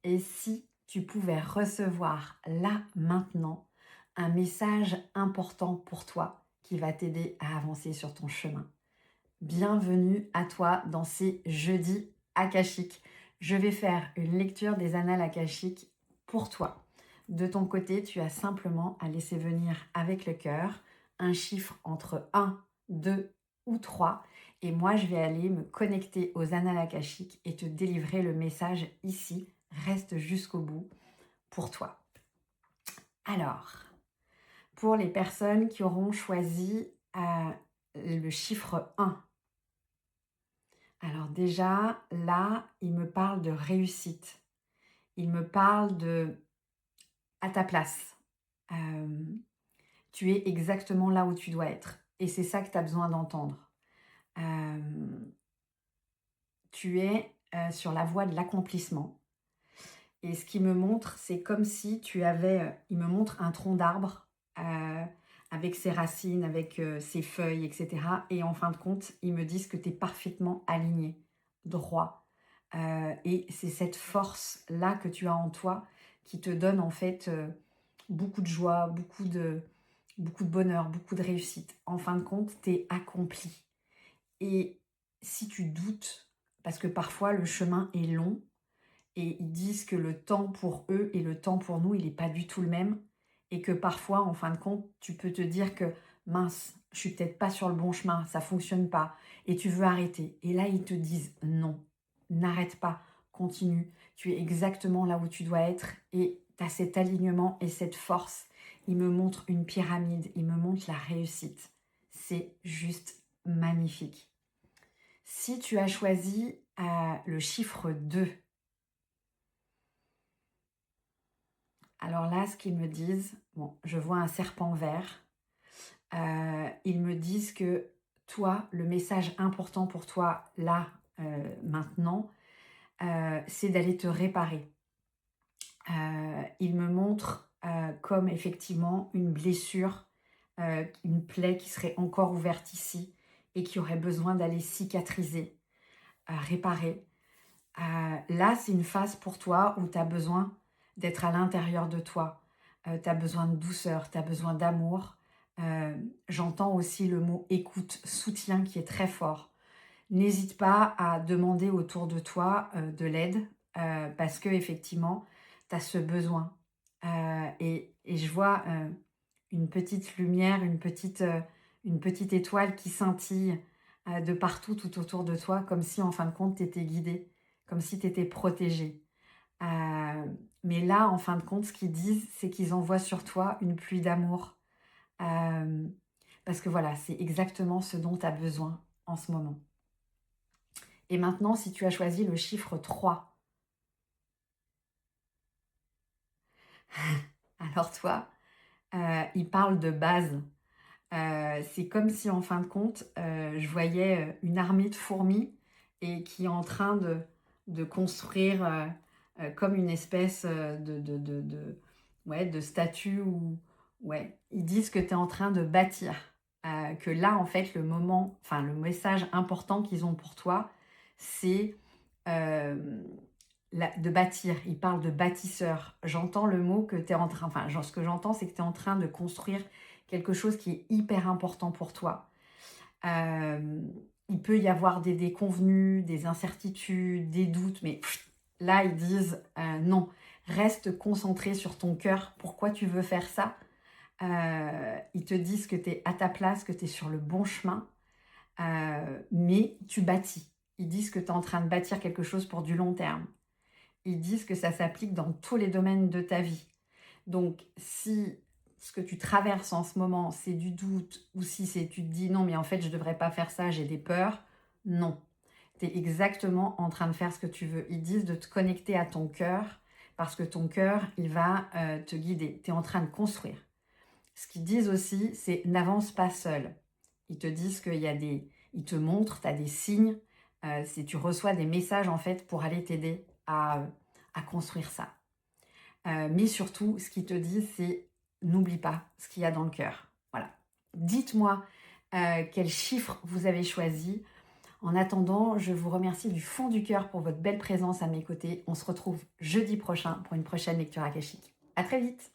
Et si tu pouvais recevoir là, maintenant, un message important pour toi qui va t'aider à avancer sur ton chemin? Bienvenue à toi dans ces jeudis akashiques. Je vais faire une lecture des annales akashiques pour toi. De ton côté, tu as simplement à laisser venir avec le cœur un chiffre entre 1, 2 ou 3. Et moi, je vais aller me connecter aux annales akashiques et te délivrer le message ici. Reste jusqu'au bout pour toi. Alors, pour les personnes qui auront choisi le chiffre 1, alors déjà, là, il me parle de réussite. Il me parle de à ta place. Hem, Tu es exactement là où tu dois être et c'est ça que tu as besoin d'entendre. Hem, Tu es, sur la voie de l'accomplissement et ce qu'il me montre, c'est comme si tu avais, il me montre un tronc d'arbre, avec ses racines, avec, ses feuilles et cetera et en fin de compte, ils me disent que tu es parfaitement aligné, droit. Et c'est cette force-là que tu as en toi qui te donne en fait, beaucoup de joie, beaucoup de bonheur, beaucoup de réussite. En fin de compte, tu es accompli et si tu doutes, parce que parfois le chemin est long et ils disent que le temps pour eux et le temps pour nous, il est pas du tout le même et que parfois, en fin de compte, tu peux te dire que: «Mince, je suis peut-être pas sur le bon chemin, ça fonctionne pas» et tu veux arrêter et là, ils te disent: «Non, n'arrête pas, continue, tu es exactement là où tu dois être» et tu as cet alignement et cette force. Ils me montrent une pyramide, ils me montrent la réussite. C'est juste magnifique. Si tu as choisi, le chiffre 2. Alors là, ce qu'ils me disent, bon, je vois un serpent vert. Ils me disent que toi, le message important pour toi, là, maintenant, c'est d'aller te réparer. Ils me montrent, comme effectivement une blessure, une plaie qui serait encore ouverte ici et qui aurait besoin d'aller cicatriser, réparer. Là, c'est une phase pour toi où tu as besoin d'être à l'intérieur de toi. Tu as besoin de douceur, tu as besoin d'amour. J'entends aussi le mot écoute, soutien qui est très fort. N'hésite pas à demander autour de toi, de l'aide, parce qu'effectivement, tu as ce besoin. Et je vois, une petite lumière, une petite étoile qui scintille, de partout tout autour de toi, comme si en fin de compte, tu étais guidée, comme si tu étais protégée. Mais là, en fin de compte, ce qu'ils disent, c'est qu'ils envoient sur toi une pluie d'amour, hem, parce que voilà, c'est exactement ce dont tu as besoin en ce moment. Et maintenant, si tu as choisi le chiffre 3, alors toi, il parle de base. C'est comme si en fin de compte, je voyais, une armée de fourmis et qui est en train de construire, comme une espèce, ouais, de statue ou ouais, ils disent que tu es en train de bâtir. Que là, en fait, le message important qu'ils ont pour toi, c'est, hem, de bâtir. Ils parlent de bâtisseur. J'entends le mot que tu es en train ce que j'entends, c'est que tu es en train de construire quelque chose qui est hyper important pour toi. Hem, il peut y avoir des déconvenues, des incertitudes, des doutes, mais là, ils disent, «Non, reste concentré sur ton cœur. Pourquoi tu veux faire ça?» Ils te disent que tu es à ta place, que tu es sur le bon chemin, mais tu bâtis. Ils disent que tu es en train de bâtir quelque chose pour du long terme. Ils disent que ça s'applique dans tous les domaines de ta vie. Donc, si ce que tu traverses en ce moment, c'est du doute ou si c'est tu te dis: «Non, mais en fait, je ne devrais pas faire ça, j'ai des peurs», non. Tu es exactement en train de faire ce que tu veux. Ils disent de te connecter à ton cœur parce que ton cœur, il va, te guider. Tu es en train de construire. Ce qu'ils disent aussi, c'est: «N'avance pas seul». Ils te disent qu'il y a des ils te montrent, tu as des signes, c'est tu reçois des messages, en fait, pour aller t'aider à construire ça. Mais surtout, ce qu'ils te disent, c'est: «N'oublie pas ce qu'il y a dans le cœur». Voilà. Dites-moi, quel chiffre vous avez choisi. En attendant, je vous remercie du fond du cœur pour votre belle présence à mes côtés. On se retrouve jeudi prochain pour une prochaine lecture akashique. À très vite!